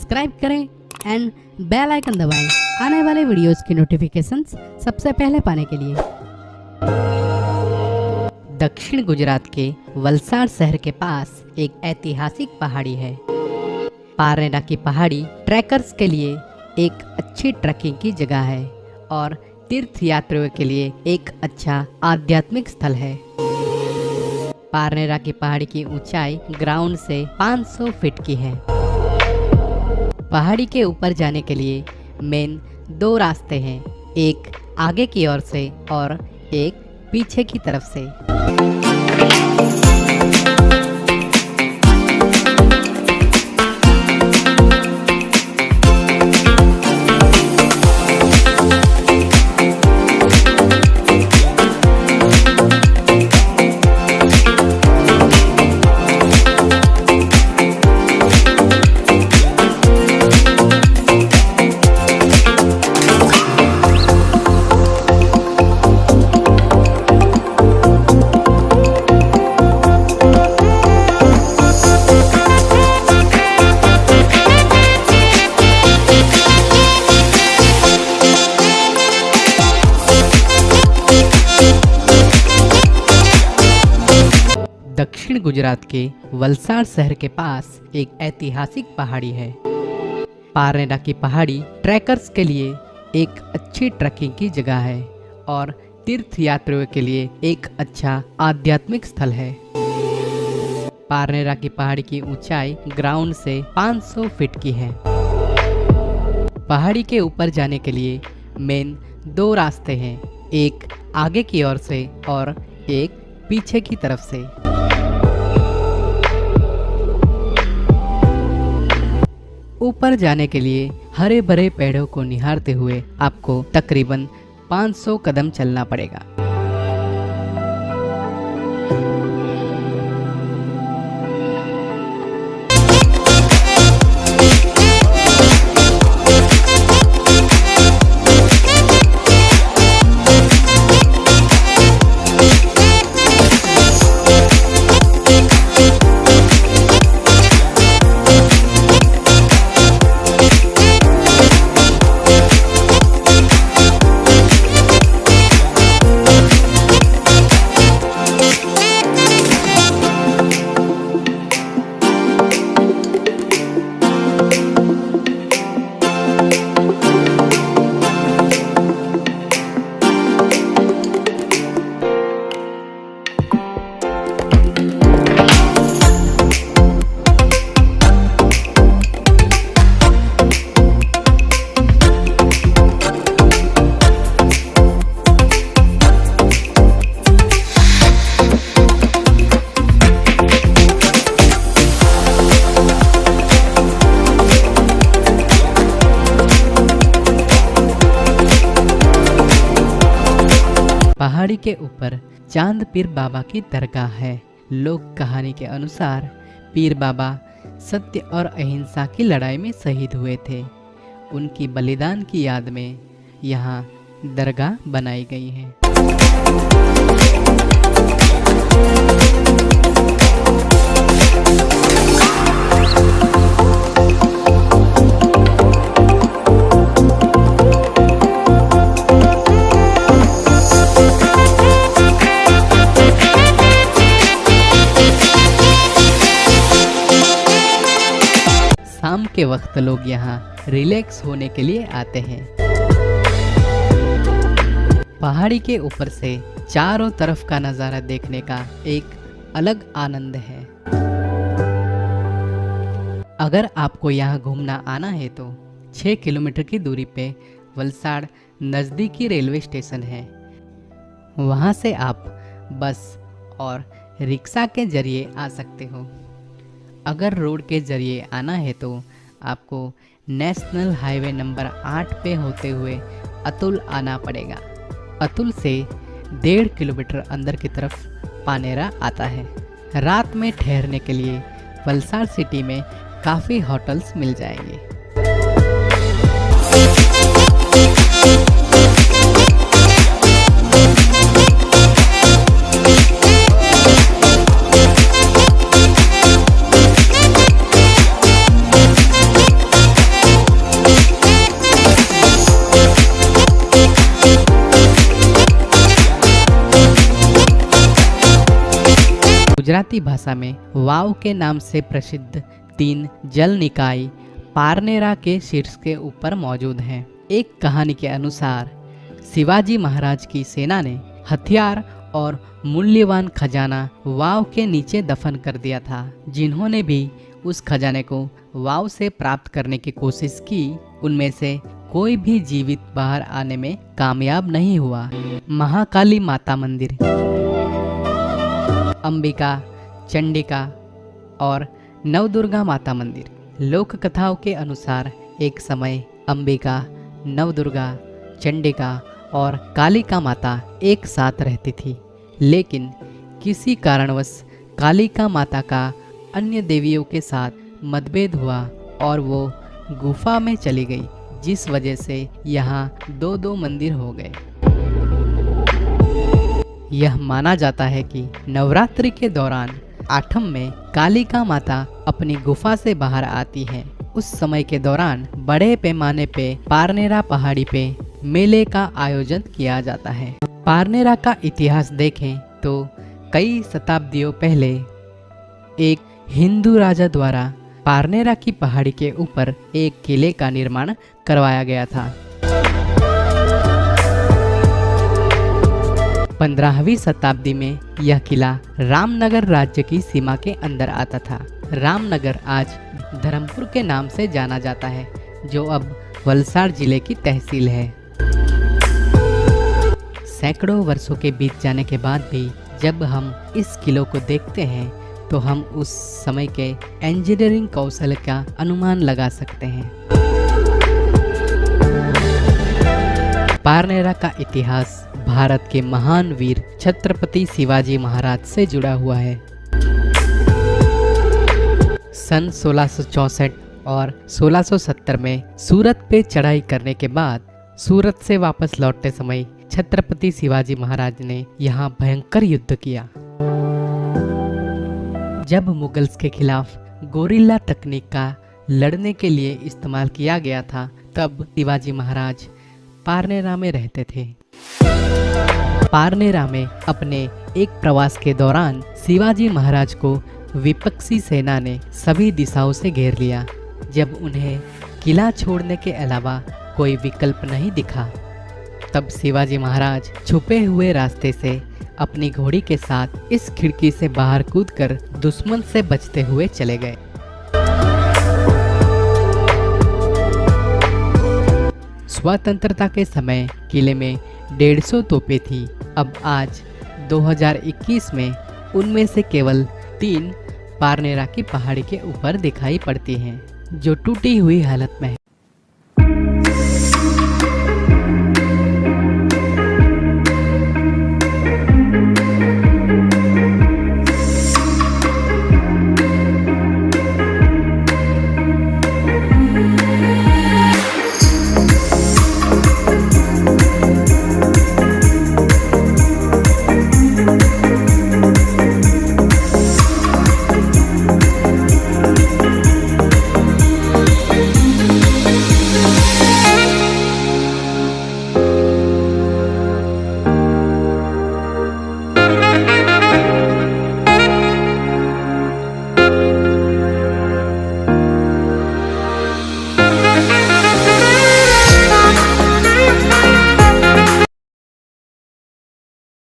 Subscribe करें and bell icon दबाएं आने वाले वीडियोस की नोटिफिकेशंस सबसे पहले पाने के लिए। दक्षिण गुजरात के वलसाड शहर के पास एक ऐतिहासिक पहाड़ी है। पारनेरा की पहाड़ी ट्रैकर्स के लिए एक अच्छी ट्रैकिंग की जगह है और तीर्थ यात्रियों के लिए एक अच्छा आध्यात्मिक स्थल है। पारनेरा की पहाड़ी की ऊंचाई ग्राउंड से 500 फीट की है। पहाड़ी के ऊपर जाने के लिए मेन 2 रास्ते हैं, एक आगे की ओर से और एक पीछे की तरफ से। दक्षिण गुजरात के वलसाड शहर के पास एक ऐतिहासिक पहाड़ी है। पारनेरा की पहाड़ी ट्रैकर्स के लिए एक अच्छी ट्रैकिंग की जगह है और तीर्थ यात्रियों के लिए एक अच्छा आध्यात्मिक स्थल है। पारनेरा की पहाड़ी की ऊंचाई ग्राउंड से 500 फीट की है। पहाड़ी के ऊपर जाने के लिए मेन 2 रास्ते हैं, एक आगे की ओर से और एक पीछे की तरफ से। ऊपर जाने के लिए हरे भरे पेड़ों को निहारते हुए आपको तकरीबन 500 कदम चलना पड़ेगा। पहाड़ी के ऊपर चांद पीर बाबा की दरगाह है। लोक कहानी के अनुसार पीर बाबा सत्य और अहिंसा की लड़ाई में शहीद हुए थे। उनकी बलिदान की याद में यहाँ दरगाह बनाई गई है। शाम के वक्त लोग यहाँ रिलैक्स होने के लिए आते हैं। पहाड़ी के ऊपर से चारों तरफ का नज़ारा देखने का एक अलग आनंद है। अगर आपको यहाँ घूमना आना है तो 6 किलोमीटर की दूरी पे वलसाड नज़दीकी रेलवे स्टेशन है। वहाँ से आप बस और रिक्शा के जरिए आ सकते हो। अगर रोड के जरिए आना है तो आपको नेशनल हाईवे नंबर 8 पे होते हुए अतुल आना पड़ेगा। अतुल से 1.5 किलोमीटर अंदर की तरफ पारनेरा आता है। रात में ठहरने के लिए वलसाड सिटी में काफ़ी होटल्स मिल जाएंगे। गुजराती भाषा में वाव के नाम से प्रसिद्ध 3 जल निकाय पारनेरा के शीर्ष के ऊपर मौजूद हैं। एक कहानी के अनुसार शिवाजी महाराज की सेना ने हथियार और मूल्यवान खजाना वाव के नीचे दफन कर दिया था। जिन्होंने भी उस खजाने को वाव से प्राप्त करने की कोशिश की, उनमें से कोई भी जीवित बाहर आने में कामयाब नहीं हुआ। महाकाली माता मंदिर, अंबिका, चंडिका और नवदुर्गा माता मंदिर। लोक कथाओं के अनुसार एक समय अंबिका, नवदुर्गा, चंडिका और कालिका माता एक साथ रहती थी, लेकिन किसी कारणवश कालिका माता का अन्य देवियों के साथ मतभेद हुआ और वो गुफा में चली गई, जिस वजह से यहाँ 2-2 मंदिर हो गए। यह माना जाता है कि नवरात्रि के दौरान आठम में कालिका माता अपनी गुफा से बाहर आती है। उस समय के दौरान बड़े पैमाने पे पारनेरा पहाड़ी पे मेले का आयोजन किया जाता है। पारनेरा का इतिहास देखें तो कई शताब्दियों पहले एक हिंदू राजा द्वारा पारनेरा की पहाड़ी के ऊपर एक किले का निर्माण करवाया गया था। 15वीं शताब्दी में यह किला रामनगर राज्य की सीमा के अंदर आता था। रामनगर आज धर्मपुर के नाम से जाना जाता है, जो अब वलसाड़ जिले की तहसील है। सैकड़ों वर्षों के बीत जाने के बाद भी जब हम इस किले को देखते हैं तो हम उस समय के इंजीनियरिंग कौशल का अनुमान लगा सकते हैं। पारनेरा का इतिहास भारत के महान वीर छत्रपति शिवाजी महाराज से जुड़ा हुआ है। सन 1664 और 1670 में सूरत पे चढ़ाई करने के बाद सूरत से वापस लौटते समय छत्रपति शिवाजी महाराज ने यहाँ भयंकर युद्ध किया। जब मुगल्स के खिलाफ गोरिल्ला तकनीक का लड़ने के लिए इस्तेमाल किया गया था, तब शिवाजी महाराज पारनेरा में रहते थे। पारनेरा में अपने एक प्रवास के दौरान शिवाजी महाराज को विपक्षी सेना ने सभी दिशाओं से घेर लिया। जब उन्हें किला छोड़ने के अलावा कोई विकल्प नहीं दिखा, तब शिवाजी महाराज छुपे हुए रास्ते से अपनी घोड़ी के साथ इस खिड़की से बाहर कूदकर दुश्मन से बचते हुए चले गए। स्वतंत्रता के समय किले में 150 तोपें थी। अब आज 2021 में उनमें से केवल 3 पारनेरा की पहाड़ी के ऊपर दिखाई पड़ती हैं, जो टूटी हुई हालत में है।